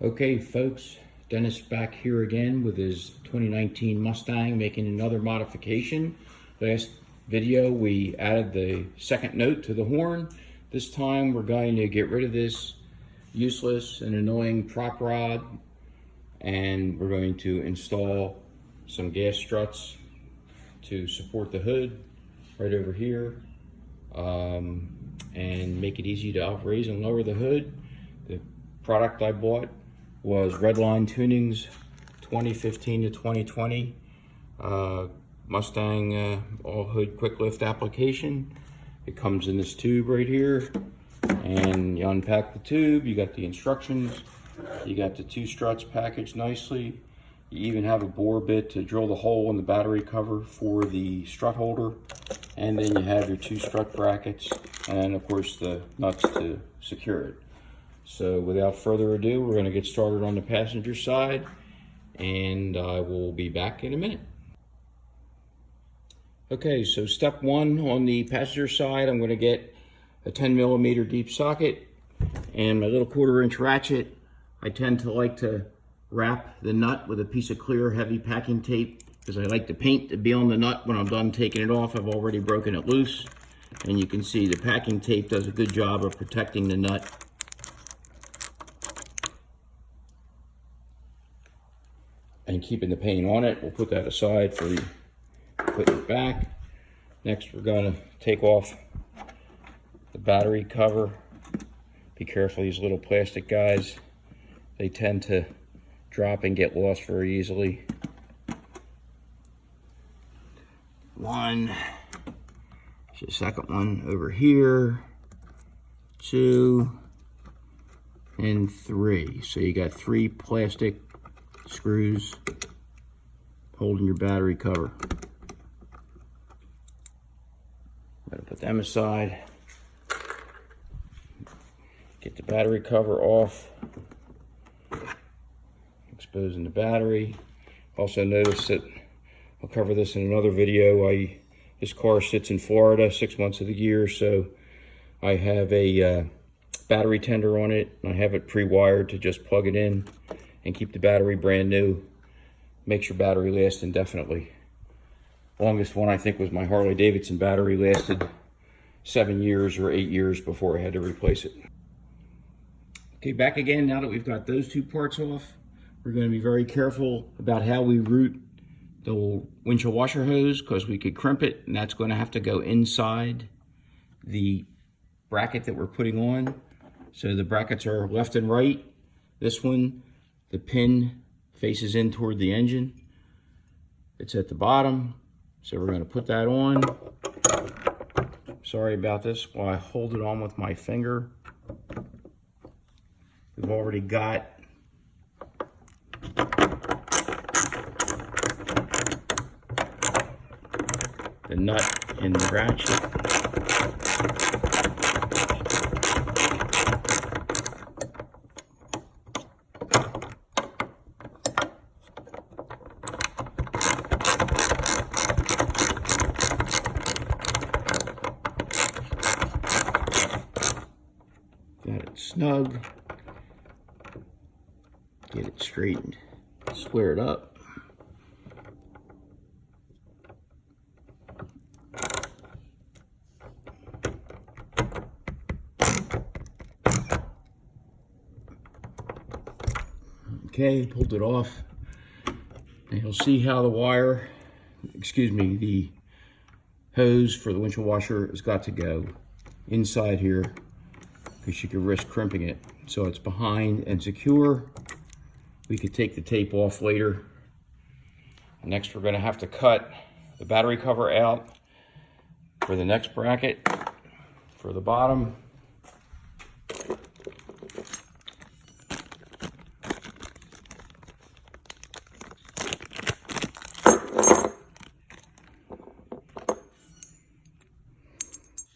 Okay folks, Dennis back here again with his 2019 Mustang, making another modification. Last video we added the second note to the horn. This time we're going to get rid of this useless and annoying prop rod, and we're going to install some gas struts to support the hood right over here, and make it easy to raise and lower the hood. The product I bought was Redline Tuning's 2015 to 2020 Mustang all hood quick lift application. It comes in this tube right here, and you unpack the tube, you got the instructions, you got the two struts packaged nicely. You even have a bore bit to drill the hole in the battery cover for the strut holder, and then you have your two strut brackets and of course the nuts to secure it. So without further ado, we're going to get started on the passenger side, and I will be back in a minute. Okay, so step one on the passenger side, I'm going to get a 10mm deep socket and my little 1/4" ratchet. I tend to like to wrap the nut with a piece of clear heavy packing tape because I like the paint to be on the nut when I'm done taking it off. I've already broken it loose, and you can see the packing tape does a good job of protecting the nut and keeping the paint on it. We'll put that aside for putting it back. Next, we're going to take off the battery cover. Be careful, these little plastic guys, they tend to drop and get lost very easily. One, there's a second one over here, 2, and 3. So you got 3 plastic screws holding your battery cover. I'm going to put them aside. Get the battery cover off, exposing the battery. Also notice that I'll cover this in another video. This car sits in Florida 6 months of the year, so I have a battery tender on it, and I have it pre-wired to just plug it in and keep the battery brand new. Makes your battery last indefinitely. Longest one I think was my Harley Davidson battery, lasted 7 years or 8 years before I had to replace it. Okay, back again. Now that we've got those two parts off, we're going to be very careful about how we route the windshield washer hose, because we could crimp it, and that's going to have to go inside the bracket that we're putting on. So the brackets are left and right. This one, the pin faces in toward the engine. It's at the bottom, so we're going to put that on. Sorry about this while I hold it on with my finger. We've already got the nut in the ratchet. Got it snug. Get it straightened, square it up. Okay, pulled it off. And you'll see how the wire, the hose for the windshield washer has got to go inside here, because you could risk crimping it. So it's behind and secure. We could take the tape off later. Next, we're going to have to cut the battery cover out for the next bracket for the bottom.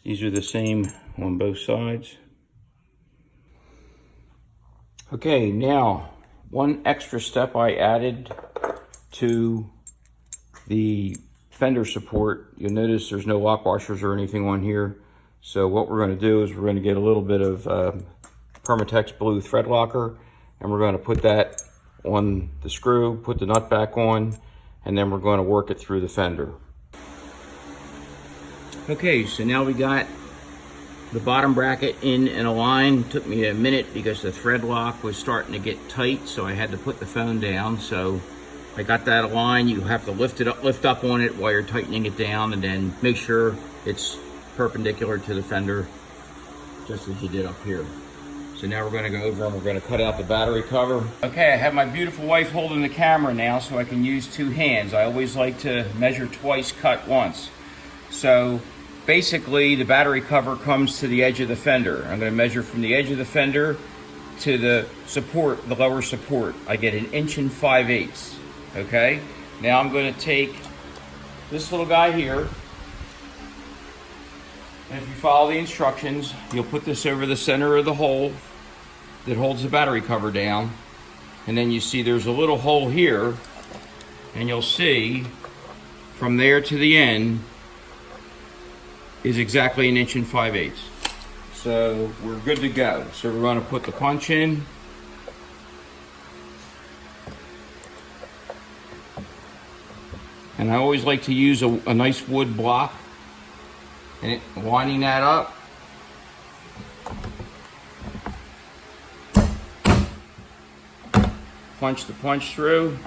These are the same on both sides. Okay, now one extra step I added to the fender support. You'll notice there's no lock washers or anything on here. So what we're going to do is we're going to get a little bit of Permatex blue thread locker, and we're going to put that on the screw, put the nut back on, and then we're going to work it through the fender. Okay, so now we got the bottom bracket in and aligned. Took me a minute because the thread lock was starting to get tight, so I had to put the phone down. So I got that aligned. You have to lift up on it while you're tightening it down, and then make sure it's perpendicular to the fender, just as you did up here. So now we're going to go over and we're going to cut out the battery cover. Okay, I have my beautiful wife holding the camera now so I can use two hands. I always like to measure twice, cut once. So basically the battery cover comes to the edge of the fender. I'm going to measure from the edge of the fender to the support, the lower support. I get 1 5/8 inches. Okay, now I'm going to take this little guy here, and if you follow the instructions, you'll put this over the center of the hole that holds the battery cover down, and then you see there's a little hole here, and you'll see from there to the end is exactly 1 5/8 inches. So we're good to go. So we're going to put the punch in. And I always like to use a nice wood block, and winding that up. Punch the punch through.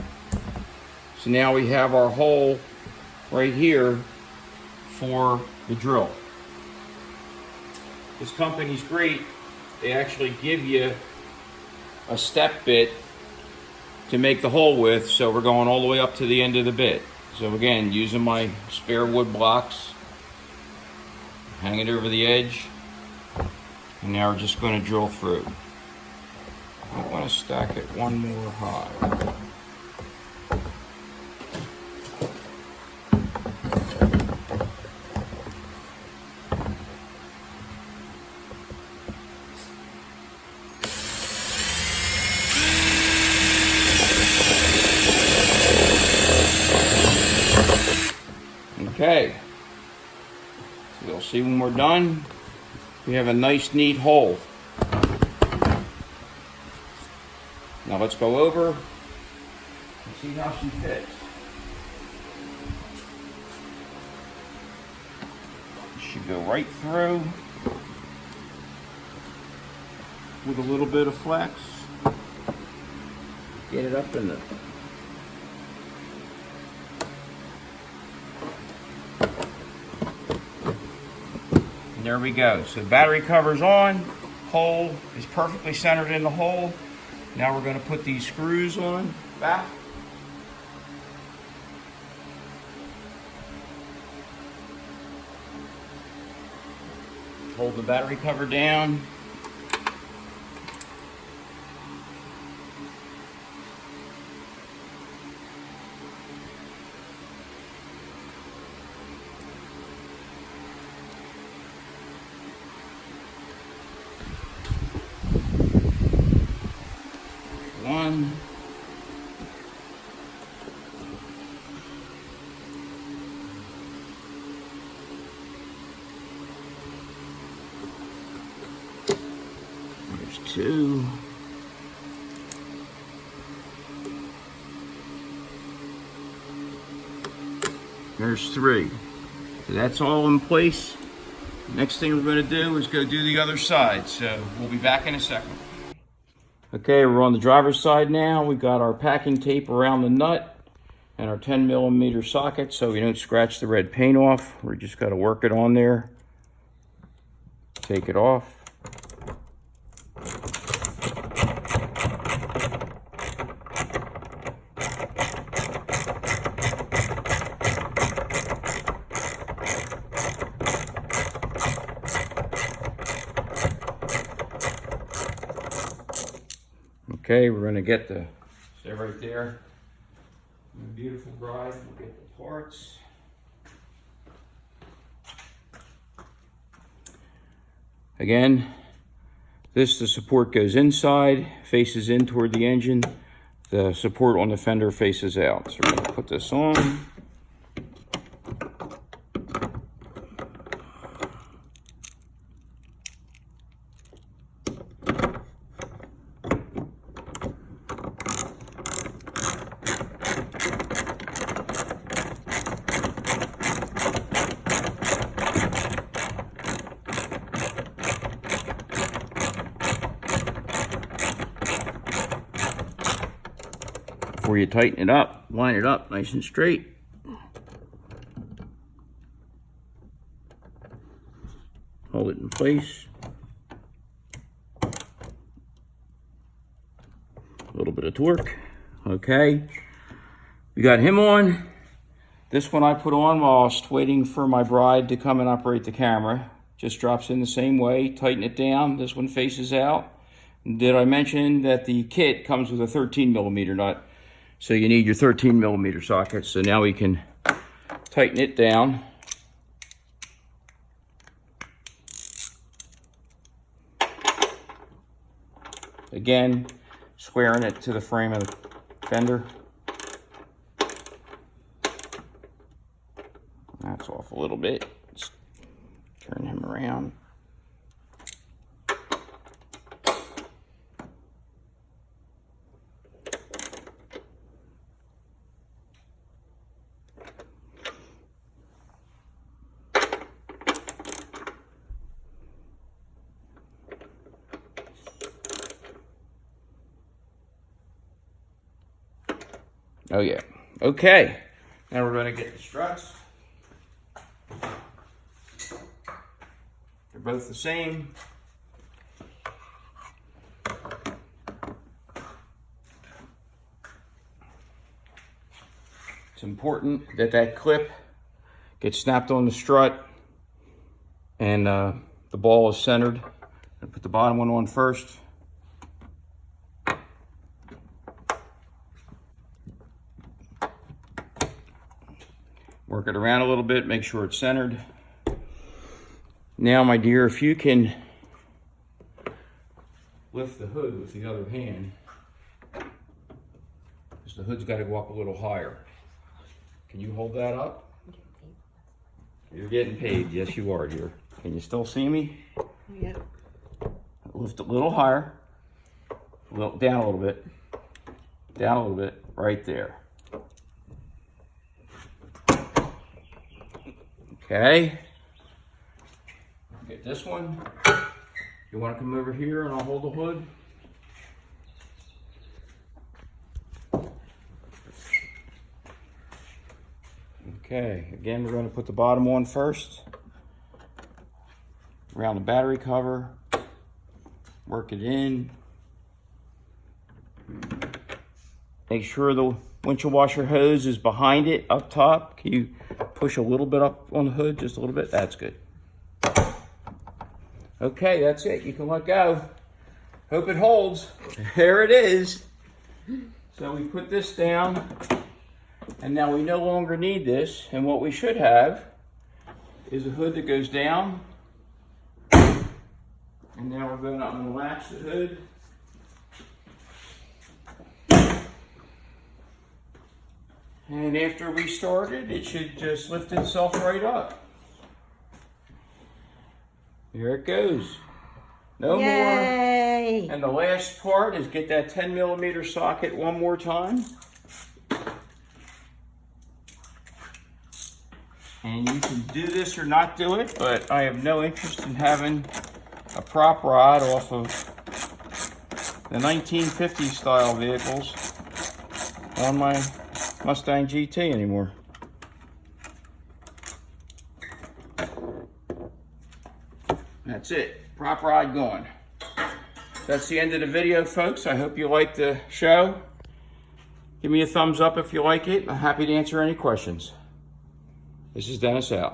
So now we have our hole right here for the drill. This company's great. They actually give you a step bit to make the hole with, so we're going all the way up to the end of the bit. So again, using my spare wood blocks, hang it over the edge, and now we're just going to drill through. I want to stack it one more high. Okay, so you'll see when we're done, we have a nice neat hole. Now let's go over and see how she fits. Should go right through with a little bit of flex. Get it up in the there we go. So battery cover's on, hole is perfectly centered in the hole. Now we're going to put these screws on back. Hold the battery cover down. One. There's two. There's three. So that's all in place. Next thing we're going to do is go do the other side. So we'll be back in a second. Okay, we're on the driver's side now. We've got our packing tape around the nut and our 10mm socket so we don't scratch the red paint off. We just got to work it on there. Take it off. Okay, we're going to get the, stay right there. Beautiful bride, we'll get the parts. Again, the support goes inside, faces in toward the engine. The support on the fender faces out. So we're going to put this on. Before you tighten it up, line it up nice and straight. Hold it in place. A little bit of torque. Okay. We got him on. This one I put on whilst waiting for my bride to come and operate the camera. Just drops in the same way. Tighten it down. This one faces out. Did I mention that the kit comes with a 13mm nut? So you need your 13mm socket. So now we can tighten it down. Again, squaring it to the frame of the fender. That's off a little bit. Let's turn him around. Oh yeah. Okay. Now we're going to get the struts. They're both the same. It's important that that clip gets snapped on the strut and the ball is centered. I'll put the bottom one on first. Work it around a little bit, make sure it's centered. Now, my dear, if you can lift the hood with the other hand, because the hood's got to go up a little higher. Can you hold that up? You're getting paid. Yes, you are, dear. Can you still see me? Yeah. Lift it a little higher. Down a little bit. Down a little bit. Right there. Okay. Get this one. You want to come over here and I'll hold the hood? Okay, again, we're going to put the bottom on first. Around the battery cover. Work it in. Make sure the windshield washer hose is behind it, up top. Can you push a little bit up on the hood, just a little bit? That's good. Okay, that's it. You can let go. Hope it holds. There it is. So we put this down, and now we no longer need this. And what we should have is a hood that goes down. And now we're going to unlatch the hood. And after we started, it should just lift itself right up. Here it goes. No Yay. more. And the last part is get that 10mm socket one more time. And you can do this or not do it, but I have no interest in having a prop rod off of the 1950 style vehicles on my Mustang GT anymore. That's it. Prop rod going. That's the end of the video, folks. I hope you liked the show. Give me a thumbs up if you like it. I'm happy to answer any questions. This is Dennis out.